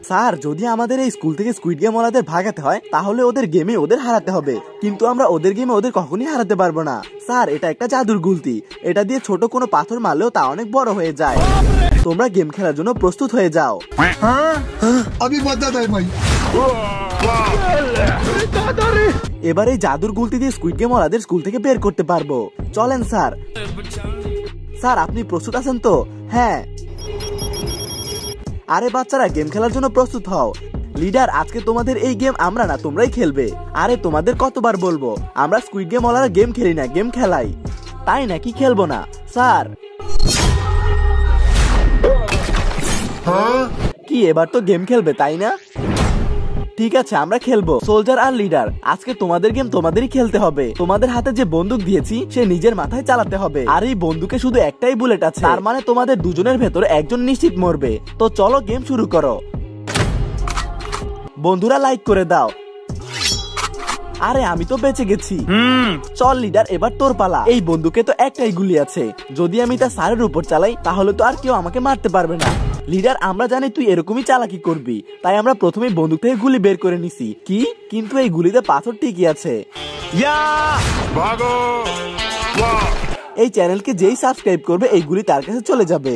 Sir, যদি আমাদের এই স্কুল থেকে স্কুইড গেম ওলাদের ভাগাতে হয় তাহলে ওদের গেমে ওদের হারাতে হবে, কিন্তু আমরা ওদের গেমে ওদের কখনই হারাতে পারবো না। স্যার, এটা একটা জাদুর গুলতি, এটা দিয়ে ছোট কোনো পাথর মারলেও তা অনেক বড় হয়ে যায়। তোমরা গেম খেলার জন্য প্রস্তুত হয়ে যাও। এবার এই জাদুর গুলতি দিয়ে স্কুইড গেম ওলাদের স্কুল থেকে বের করতে পারবো। চলেন স্যার। স্যার, আপনি প্রস্তুত আছেন তো? হ্যাঁ। আরে বাচ্চারা, গেম খেলার জন্য প্রস্তুত হও। লিডার, আজকে তোমাদের এই গেম আমরা না, তোমরাই খেলবে। আরে তোমাদের কতবার বলবো, আমরা স্কুইড গেম ওলারা গেম খেলি না, গেম খেলাই। তাই নাকি? খেলবো না স্যার? কি এবার তো গেম খেলবে তাই না? ঠিক আছে, আমরা খেলবো। সোলজার আর লিডার, আজকে তোমাদের গেম তোমাদেরই খেলতে হবে। তোমাদের হাতে যে বন্দুক দিয়েছি সে নিজের মাথায় চালাতে হবে, আর এই বন্দুকে শুধু একটাই বুলেট আছে, তার মানে তোমাদের দুজনের ভেতরে একজন নিশ্চিত মরবে। তো চলো গেম শুরু করো। বন্ধুরা লাইক করে দাও। আরে আমি তো বেঁচে গেছি। চল লিডার, এবার তোর পালা। এই বন্দুকে তো একটাই গুলি আছে, যদি আমি তা স্যারের উপর চালাই তাহলে তো আর কেউ আমাকে মারতে পারবে না। লিডার, আমরা জানি তুই এরকমই চালাকি করবি, তাই আমরা প্রথমেই বন্দুক থেকে গুলি বের করে নিছি। কি? কিন্তু এই গুলিতে পাথর ঠিকই আছে। এই চ্যানেলকে যেই সাবস্ক্রাইব করবে এই গুলি তার কাছে চলে যাবে।